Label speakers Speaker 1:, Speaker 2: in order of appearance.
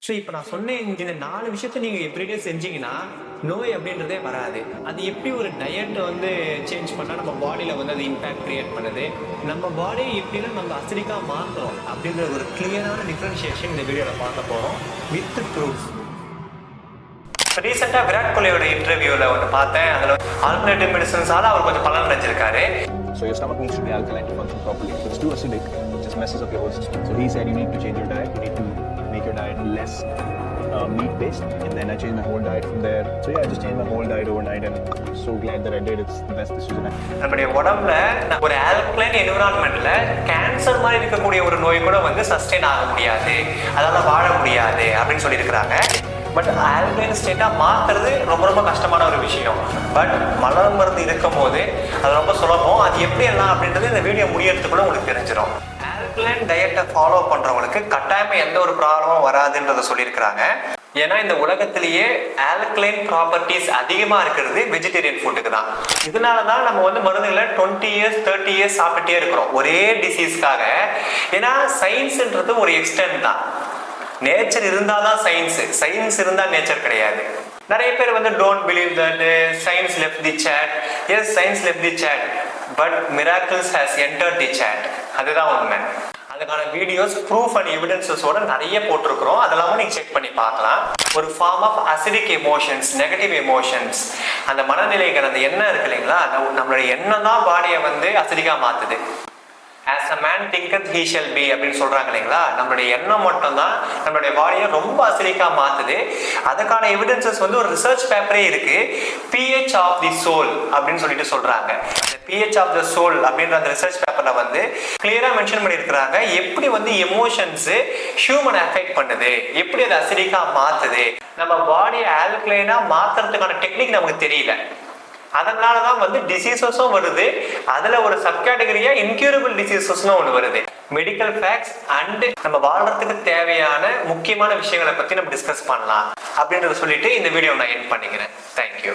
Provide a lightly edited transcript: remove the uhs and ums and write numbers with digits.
Speaker 1: So இப்போ நான் சொன்ன இந்த 4 விஷயத்த நீங்கள் எவ்ரிடே செஞ்சீங்கன்னா நோய் அப்படின்றதே வராது. அது எப்படி ஒரு டயட்டை வந்து சேஞ்ச் பண்ணால் நம்ம பாடியில் வந்து அது இம்பேக்ட் கிரியேட் பண்ணுது, நம்ம பாடியை எப்படின்னா நம்ம அசிடிக்காக மாற்றுறோம் அப்படின்ற ஒரு கிளியரான டிஃப்ரென்ஷியேஷன் இந்த வீடியோவில் பார்க்க போகிறோம் வித் ப்ரூஃப். ரீசெண்டாக விராட் கோலியோட இன்டர்வியூவில் ஒன்று பார்த்தேன். அதில் ஆல்டர்னேட்டிவ் மெடிசன்ஸால் அவர் கொஞ்சம் பலன் அடைஞ்சிருக்காரு.
Speaker 2: So your stomach needs to be alkaline to function properly. If it's too acidic, it just messes up your whole system. So he said you need to change your diet. You need to make your diet less meat-based. And then I changed my whole diet from there. So yeah, I just changed my whole diet overnight and I'm so glad that I did. It's the best decision.
Speaker 1: நம்முடைய உடம்புல ஒரு alkaline என்விரான்மெண்ட்ல cancer மாதிரி இருக்கக்கூடிய ஒரு நோய் கூட வந்து sustain ஆக முடியாது, அதால வாழ முடியாது அப்படின்னு சொல்லியிருக்கிறாங்க. பட் ஆல்கலைன் ஸ்டேட்டாக மாற்றுறது ரொம்ப ரொம்ப கஷ்டமான ஒரு விஷயம். பட் மலர் மருந்து இருக்கும் போது அது ரொம்ப சுலபம். அது எப்படி எல்லாம் அப்படின்றது இந்த வீடியோ முடியறதுக்குள்ள உங்களுக்கு தெரிஞ்சிடும். ஆல்கலைன் டயட்டை ஃபாலோ பண்ணுறவங்களுக்கு கட்டாயமாக எந்த ஒரு ப்ராப்ளமும் வராதுன்றதை சொல்லியிருக்கிறாங்க. ஏன்னா இந்த உலகத்திலேயே ஆல்கலைன் ப்ராப்பர்ட்டிஸ் அதிகமாக இருக்கிறது வெஜிடேரியன் ஃபுட்டுக்கு தான். இதனால தான் நம்ம வந்து மருந்துகளை 20 years 30 years சாப்பிட்டுட்டே இருக்கிறோம் ஒரே டிசீஸ்க்காக. ஏன்னா சயின்ஸுன்றது ஒரு எக்ஸ்டென்ட் தான். நேச்சர் இருந்தால் தான் சயின்ஸ் இருந்தால் நேச்சர் கிடையாது. நிறைய பேர் வந்து don't believe that science left the chat. Yes, science left the chat, but miracles has entered the chat. அதுதான் உண்மை. அதுக்கான வீடியோஸ் ப்ரூஃப் அண்ட் எவிடன்சஸோட நிறைய போட்டிருக்கிறோம். அதெல்லாமும் நீங்கள் செக் பண்ணி பார்க்கலாம். ஒரு form of acidic emotions, negative emotions, அந்த மனநிலைகள், அந்த எண்ணம் இருக்கு இல்லைங்களா, நம்மளுடைய எண்ணம் தான் பாடியை வந்து அசிடிக்காக மாற்றுது. As a man thinketh he shall be அப்படின்னு சொல்றாங்க இல்லைங்களா, நம்மளுடைய எண்ணம் மட்டும் தான் நம்மளுடைய பாடியை ரொம்ப அசிடிக்கா மாத்துது. அதுக்கான எவிடன்சஸ் வந்து ஒரு ரிசர்ச் பேப்பரே இருக்கு. pH ஆஃப் தி சோல் அப்படின்னு சொல்லிட்டு சொல்றாங்க. இந்த pH ஆஃப் தி சோல் அப்படின்ற அந்த ரிசர்ச் பேப்பர்ல வந்து கிளியரா மென்ஷன் பண்ணியிருக்கிறாங்க எப்படி வந்து எமோஷன்ஸ் ஹியூமன் அஃபெக்ட் பண்ணுது, எப்படி அது அசிடிக்கா மாத்துது. நம்ம பாடியை ஆல்கலைனா மாத்துறதுக்கான டெக்னிக் நமக்கு தெரியல. அதனால தான் வந்து டிசீசஸும் வருது. அதில் ஒரு சப்கேட்டகரியாக இன்க்யூரபிள் டிசீசஸ்னு ஒன்று வருது. மெடிக்கல் ஃபேக்ட்ஸ் அண்டு நம்ம வாழ்றதுக்கு தேவையான முக்கியமான விஷயங்களை பற்றி நம்ம டிஸ்கஸ் பண்ணலாம் அப்படின்றத சொல்லிட்டு இந்த வீடியோ நான் எண்ட் பண்ணிக்கிறேன். தேங்க்யூ.